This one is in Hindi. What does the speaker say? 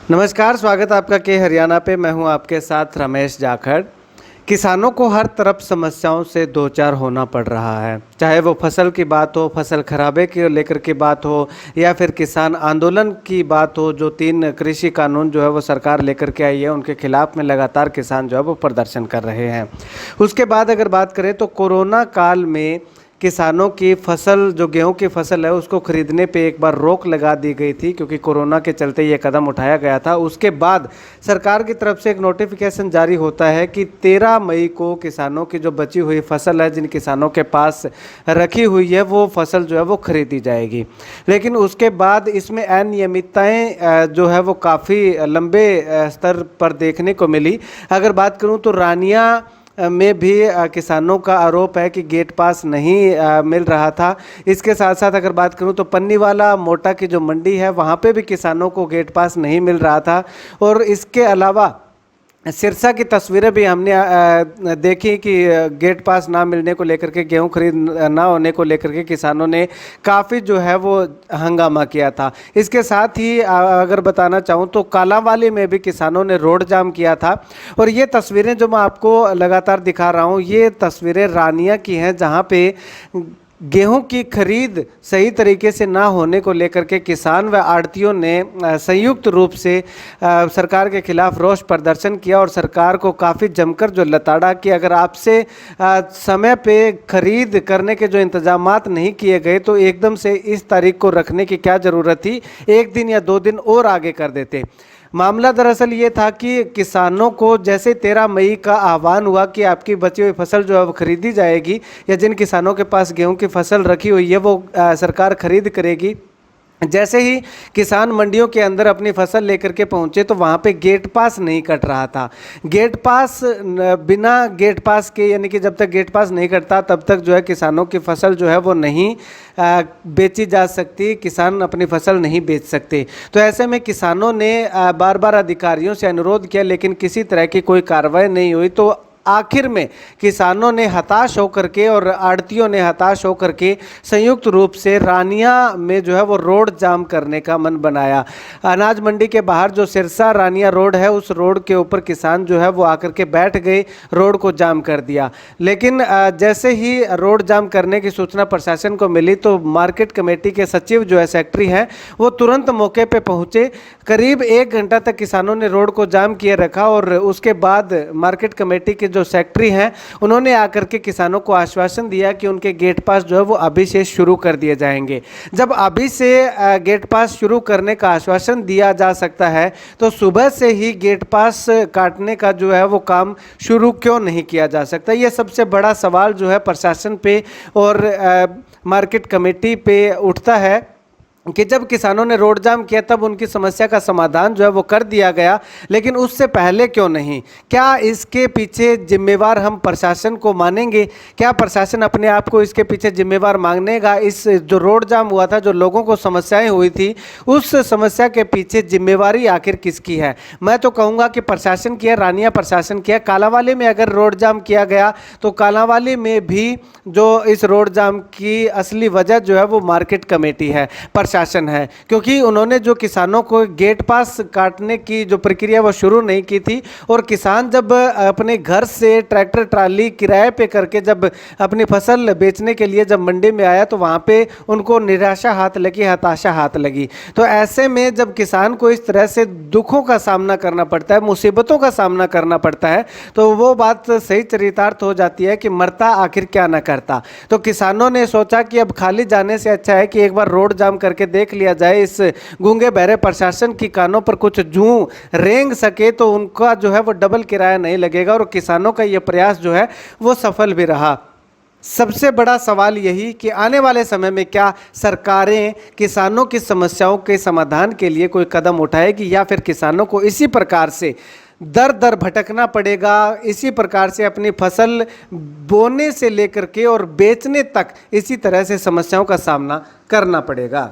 नमस्कार, स्वागत है आपका के हरियाणा पे। मैं हूं आपके साथ रमेश जाखड़। किसानों को हर तरफ समस्याओं से दो चार होना पड़ रहा है, चाहे वो फसल की बात हो, फसल खराबे की लेकर के बात हो, या फिर किसान आंदोलन की बात हो। जो 3 कृषि कानून जो है वो सरकार लेकर के आई है, उनके खिलाफ में लगातार किसान जो है वो प्रदर्शन कर रहे हैं। उसके बाद अगर बात करें तो कोरोना काल में किसानों की फसल, जो गेहूं की फसल है, उसको खरीदने पे एक बार रोक लगा दी गई थी, क्योंकि कोरोना के चलते ये कदम उठाया गया था। उसके बाद सरकार की तरफ से एक नोटिफिकेशन जारी होता है कि 13 मई को किसानों की जो बची हुई फसल है, जिन किसानों के पास रखी हुई है, वो फसल जो है वो खरीदी जाएगी। लेकिन उसके बाद इसमें अनियमितताएँ जो है वो काफ़ी लंबे स्तर पर देखने को मिली। अगर बात करूँ तो रानिया में भी किसानों का आरोप है कि गेट पास नहीं मिल रहा था। इसके साथ साथ अगर बात करूं तो पन्नीवाला मोटा की जो मंडी है, वहां पे भी किसानों को गेट पास नहीं मिल रहा था। और इसके अलावा सिरसा की तस्वीरें भी हमने देखी कि गेट पास ना मिलने को लेकर के, गेहूं खरीद ना होने को लेकर के किसानों ने काफ़ी जो है वो हंगामा किया था। इसके साथ ही अगर बताना चाहूँ तो कालांवाली में भी किसानों ने रोड जाम किया था। और ये तस्वीरें जो मैं आपको लगातार दिखा रहा हूँ, ये तस्वीरें रानिया की हैं, जहाँ पे गेहूं की खरीद सही तरीके से ना होने को लेकर के किसान व आढ़तियों ने संयुक्त रूप से सरकार के खिलाफ रोष प्रदर्शन किया और सरकार को काफ़ी जमकर जो लताड़ा कि अगर आपसे समय पे खरीद करने के जो इंतजामात नहीं किए गए तो एकदम से इस तारीख को रखने की क्या ज़रूरत थी, 1 दिन या 2 दिन और आगे कर देते। मामला दरअसल ये था कि किसानों को जैसे 13 मई का आह्वान हुआ कि आपकी बची हुई फसल जो है वो खरीदी जाएगी, या जिन किसानों के पास गेहूं की फसल रखी हुई है वो सरकार खरीद करेगी। जैसे ही किसान मंडियों के अंदर अपनी फसल लेकर के पहुंचे तो वहाँ पे गेट पास नहीं कट रहा था। गेट पास बिना गेट पास के, यानी कि जब तक गेट पास नहीं कटता तब तक जो है किसानों की फसल जो है वो नहीं बेची जा सकती, किसान अपनी फसल नहीं बेच सकते। तो ऐसे में किसानों ने बार बार अधिकारियों से अनुरोध किया, लेकिन किसी तरह की कोई कार्रवाई नहीं हुई। तो आखिर में किसानों ने हताश होकर के और आढ़तियों ने हताश होकर के संयुक्त रूप से रानिया में जो है वो रोड जाम करने का मन बनाया। अनाज मंडी के बाहर जो सिरसा रानिया रोड है, उस रोड के ऊपर किसान जो है वो आकर के बैठ गए, रोड को जाम कर दिया। लेकिन जैसे ही रोड जाम करने की सूचना प्रशासन को मिली तो मार्केट कमेटी के सचिव जो है, सेक्रेटरी हैं, वो तुरंत मौके पर पहुँचे। करीब 1 घंटा तक किसानों ने रोड को जाम किए रखा और उसके बाद मार्केट कमेटी के जो सेक्रेटरी हैं, उन्होंने आकर के किसानों को आश्वासन दिया कि उनके गेट पास जो है वो अभी से शुरू कर दिए जाएंगे। जब अभी से गेट पास शुरू करने का आश्वासन दिया जा सकता है तो सुबह से ही गेट पास काटने का जो है वो काम शुरू क्यों नहीं किया जा सकता? ये सबसे बड़ा सवाल जो है प्रशासन पे और मार्केट कमेटी पे उठता है कि जब किसानों ने रोड जाम किया तब उनकी समस्या का समाधान जो है वो कर दिया गया, लेकिन उससे पहले क्यों नहीं? क्या इसके पीछे जिम्मेवार हम प्रशासन को मानेंगे? क्या प्रशासन अपने आप को इसके पीछे जिम्मेवार मानेगा? इस जो रोड जाम हुआ था, जो लोगों को समस्याएं हुई थी, उस समस्या के पीछे जिम्मेवारी आखिर किसकी है? मैं तो कहूँगा कि प्रशासन की है, रानिया प्रशासन की है। कालांवाली में अगर रोड जाम किया गया तो कालांवाली में भी जो इस रोड जाम की असली वजह जो है वो मार्केट कमेटी है, शासन है, क्योंकि उन्होंने जो किसानों को गेट पास काटने की जो प्रक्रिया वो शुरू नहीं की थी। और किसान जब अपने घर से ट्रैक्टर ट्राली किराए पे करके जब अपनी फसल बेचने के लिए जब मंडी में आया तो वहाँ पे उनको निराशा हाथ लगी, हताशा हाथ लगी। तो ऐसे में जब किसान को इस तरह से दुखों का सामना करना पड़ता है, मुसीबतों का सामना करना पड़ता है, तो वो बात सही चरितार्थ हो जाती है कि मरता आखिर क्या ना करता। तो किसानों ने सोचा कि अब खाली जाने से अच्छा है कि एक बार रोड जाम करके देख लिया जाए, इस गूंगे बहरे प्रशासन की कानों पर कुछ जूं रेंग सके तो उनका जो है वो डबल किराया नहीं लगेगा। और किसानों का ये प्रयास जो है वो सफल भी रहा। सबसे बड़ा सवाल यही कि आने वाले समय में क्या सरकारें किसानों की समस्याओं के समाधान के लिए कोई कदम उठाएगी, या फिर किसानों को इसी प्रकार से दर दर भटकना पड़ेगा, इसी प्रकार से अपनी फसल बोने से लेकर के और बेचने तक इसी तरह से समस्याओं का सामना करना पड़ेगा।